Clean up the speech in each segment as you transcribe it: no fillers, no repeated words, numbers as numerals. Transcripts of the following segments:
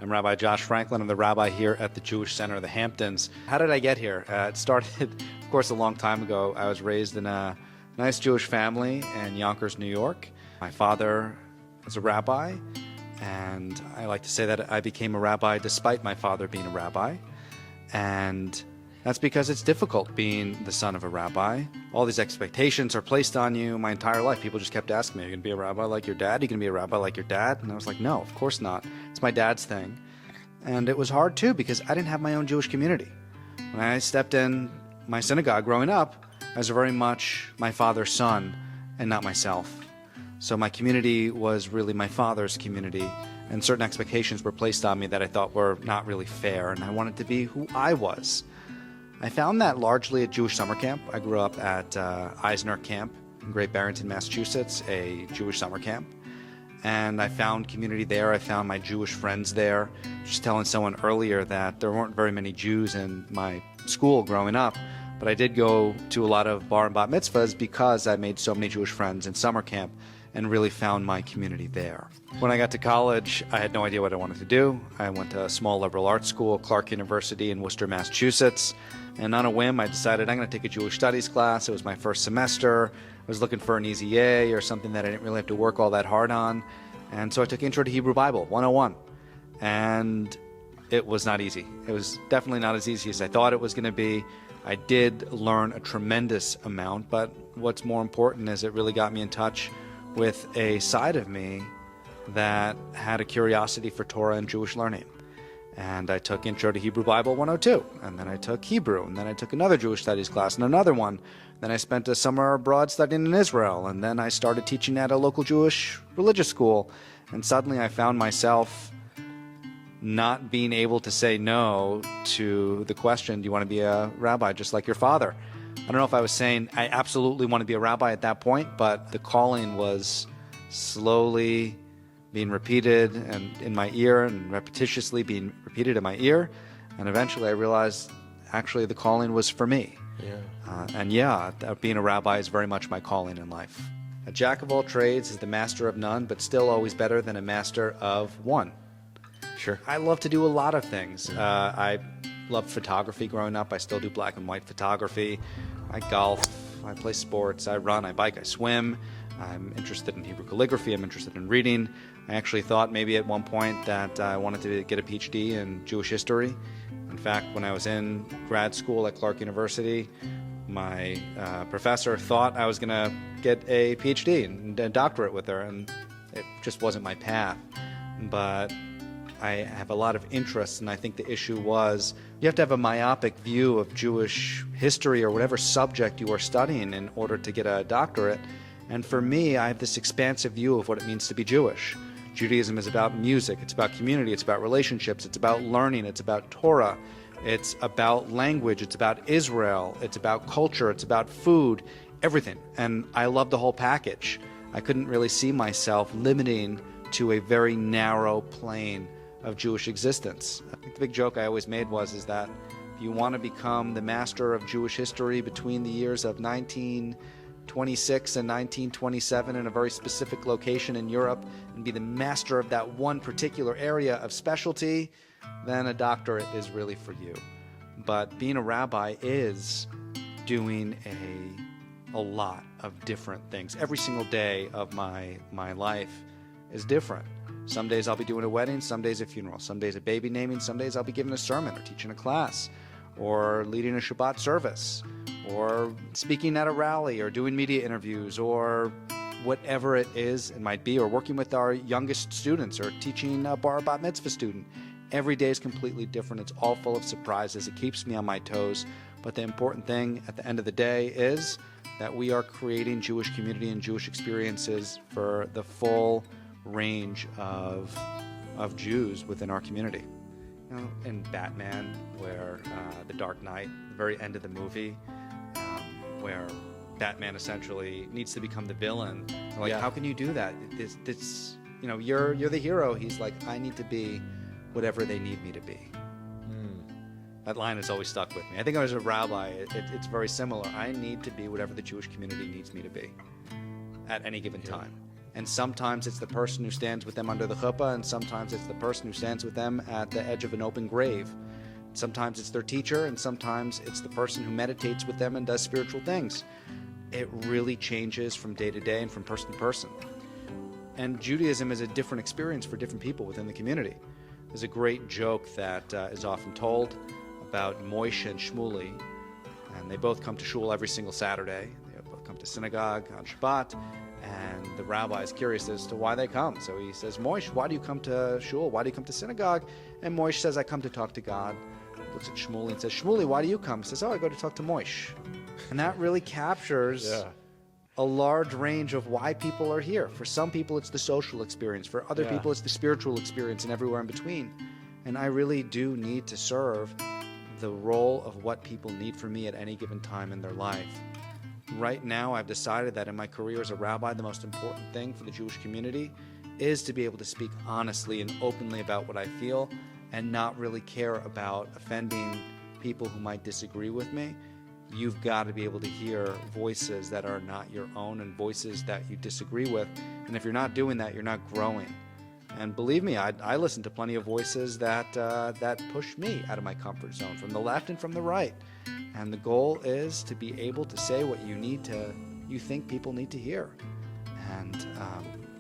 I'm Rabbi Josh Franklin. I'm the rabbi here at the Jewish Center of the Hamptons. How did I get here? It started, of course, a long time ago. I was raised in a nice Jewish family in Yonkers, New York. My father was a rabbi, and I like to say that I became a rabbi despite my father being a rabbi. And that's because it's difficult being the son of a rabbi. All these expectations are placed on you my entire life. People just kept asking me, are you going to be a rabbi like your dad? Are you going to be a rabbi like your dad? And I was like, no, of course not. It's my dad's thing. And it was hard too because I didn't have my own Jewish community. When I stepped in my synagogue growing up, I was very much my father's son and not myself. So my community was really my father's community, and certain expectations were placed on me that I thought were not really fair, and I wanted to be who I was. I found that largely at Jewish summer camp. I grew up at Eisner Camp in Great Barrington, Massachusetts, a Jewish summer camp. And I found community there. I found my Jewish friends there. Just telling someone earlier that there weren't very many Jews in my school growing up, but I did go to a lot of bar and bat mitzvahs because I made so many Jewish friends in summer camp and really found my community there. When I got to college, I had no idea what I wanted to do. I went to a small liberal arts school, Clark University in Worcester, Massachusetts. And on a whim, I decided I'm going to take a Jewish studies class. It was my first semester. I was looking for an easy A or something that I didn't really have to work all that hard on. And so I took Intro to Hebrew Bible 101. And it was not easy. It was definitely not as easy as I thought it was going to be. I did learn a tremendous amount, but what's more important is it really got me in touch with a side of me that had a curiosity for Torah and Jewish learning. And I took Intro to Hebrew Bible 102, and then I took Hebrew, and then I took another Jewish studies class and another one. Then I spent a summer abroad studying in Israel, and then I started teaching at a local Jewish religious school. And suddenly I found myself not being able to say no to the question, do you want to be a rabbi just like your father? I don't know if I was saying I absolutely want to be a rabbi at that point, but the calling was slowly being repeated and in my ear and repetitiously being repeated in my ear. And eventually I realized actually the calling was for me. Being a rabbi is very much my calling in life. A jack of all trades is the master of none, but still always better than a master of one. Sure. I love to do a lot of things. I loved photography growing up. I still do black and white photography. I golf, I play sports, I run, I bike, I swim. I'm interested in Hebrew calligraphy. I'm interested in reading. I actually thought maybe at one point that I wanted to get a PhD in Jewish history. In fact, when I was in grad school at Clark University, my professor thought I was going to get a PhD and a doctorate with her, and it just wasn't my path. But I have a lot of interests, and I think the issue was you have to have a myopic view of Jewish history or whatever subject you are studying in order to get a doctorate. And for me, I have this expansive view of what it means to be Jewish. Judaism is about music, it's about community, it's about relationships, it's about learning, it's about Torah, it's about language, it's about Israel, it's about culture, it's about food, everything. And I love the whole package. I couldn't really see myself limiting to a very narrow plane of Jewish existence. I think the big joke I always made is that if you want to become the master of Jewish history between the years of 1926 and 1927 in a very specific location in Europe and be the master of that one particular area of specialty, then a doctorate is really for you. But being a rabbi is doing a lot of different things. Every single day of my life is different. Some days I'll be doing a wedding, some days a funeral, some days a baby naming, some days I'll be giving a sermon or teaching a class or leading a Shabbat service or speaking at a rally or doing media interviews or whatever it is it might be, or working with our youngest students or teaching a bar bat mitzvah student. Every day is completely different. It's all full of surprises. It keeps me on my toes. But the important thing at the end of the day is that we are creating Jewish community and Jewish experiences for the full range of Jews within our community. You know, in Batman, where The Dark Knight, the very end of the movie, where Batman essentially needs to become the villain. Like, how can you do that? This, you know, you're the hero. He's like, I need to be whatever they need me to be. That line has always stuck with me. I think as a rabbi, it's very similar. I need to be whatever the Jewish community needs me to be at any given time. And sometimes it's the person who stands with them under the chuppah, and sometimes it's the person who stands with them at the edge of an open grave. Sometimes it's their teacher, and sometimes it's the person who meditates with them and does spiritual things. It really changes from day to day and from person to person. And Judaism is a different experience for different people within the community. There's a great joke that is often told about Moshe and Shmuley, and they both come to shul every single Saturday. They both come to synagogue on Shabbat, and the rabbi is curious as to why they come. So he says, Moshe, why do you come to shul? Why do you come to synagogue? And Moshe says, I come to talk to God. He looks at Shmuley and says, Shmuley, why do you come? He says, I go to talk to Moshe. And that really captures a large range of why people are here. For some people, it's the social experience. For other people, it's the spiritual experience, and everywhere in between. And I really do need to serve the role of what people need from me at any given time in their life. Right now, I've decided that in my career as a rabbi, the most important thing for the Jewish community is to be able to speak honestly and openly about what I feel and not really care about offending people who might disagree with me. You've got to be able to hear voices that are not your own and voices that you disagree with. And if you're not doing that, you're not growing. And believe me, I listen to plenty of voices that push me out of my comfort zone, from the left and from the right. And the goal is to be able to say what you think people need to hear. And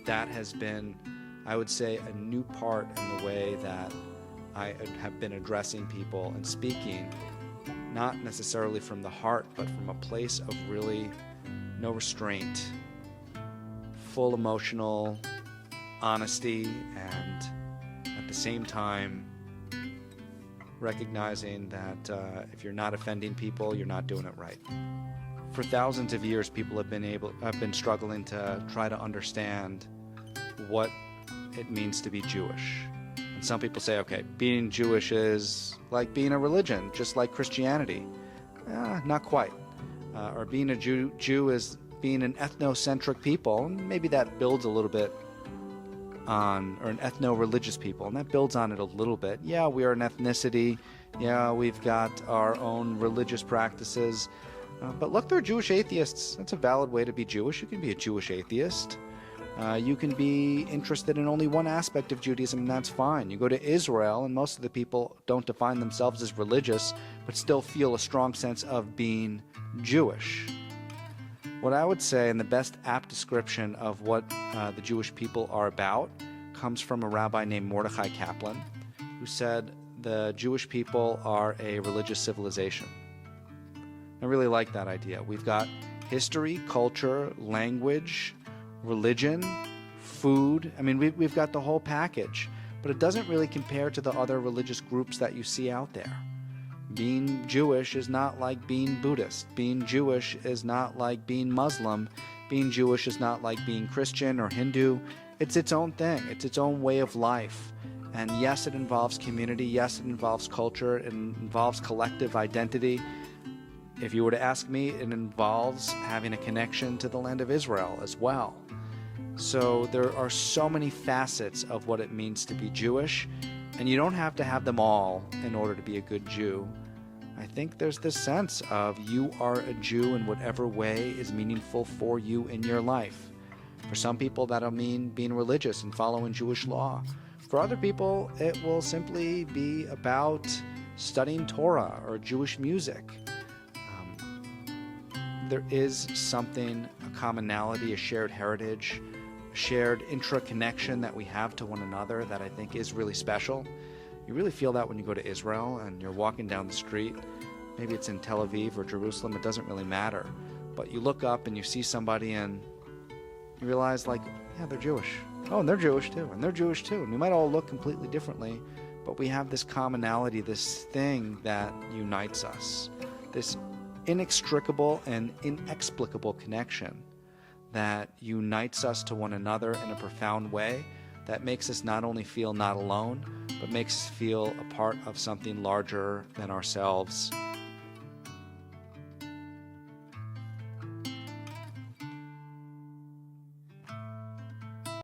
that has been, I would say, a new part in the way that I have been addressing people and speaking, not necessarily from the heart, but from a place of really no restraint, full emotional honesty, and at the same time recognizing that if you're not offending people, you're not doing it right. For thousands of years, people have been struggling to try to understand what it means to be Jewish. And some people say, okay, being Jewish is like being a religion, just like Christianity. Not quite. Or being a Jew is being an ethnocentric people, and maybe that builds a little bit on, or an ethno-religious people, and that builds on it a little bit. Yeah, we are an ethnicity. Yeah, we've got our own religious practices. But look, there are Jewish atheists. That's a valid way to be Jewish. You can be a Jewish atheist. You can be interested in only one aspect of Judaism, and that's fine. You go to Israel, and most of the people don't define themselves as religious, but still feel a strong sense of being Jewish. What I would say, and the best apt description of what the Jewish people are about, comes from a rabbi named Mordechai Kaplan, who said the Jewish people are a religious civilization. I really like that idea. We've got history, culture, language, religion, food. I mean, we've got the whole package, but it doesn't really compare to the other religious groups that you see out there. Being Jewish is not like being Buddhist. Being Jewish is not like being Muslim. Being Jewish is not like being Christian or Hindu. It's its own thing. It's its own way of life. And yes, it involves community. Yes, it involves culture. It involves collective identity. If you were to ask me, it involves having a connection to the land of Israel as well. So there are so many facets of what it means to be Jewish, and you don't have to have them all in order to be a good Jew. I think there's this sense of you are a Jew in whatever way is meaningful for you in your life. For some people, that'll mean being religious and following Jewish law. For other people, it will simply be about studying Torah or Jewish music. There is something, a commonality, a shared heritage, a shared intra-connection that we have to one another that I think is really special. You really feel that when you go to Israel and you're walking down the street. Maybe it's in Tel Aviv or Jerusalem, it doesn't really matter. But you look up and you see somebody and you realize, like, yeah, they're Jewish. Oh, and they're Jewish too, and they're Jewish too. And we might all look completely differently, but we have this commonality, this thing that unites us, this inextricable and inexplicable connection that unites us to one another in a profound way that makes us not only feel not alone, but makes us feel a part of something larger than ourselves.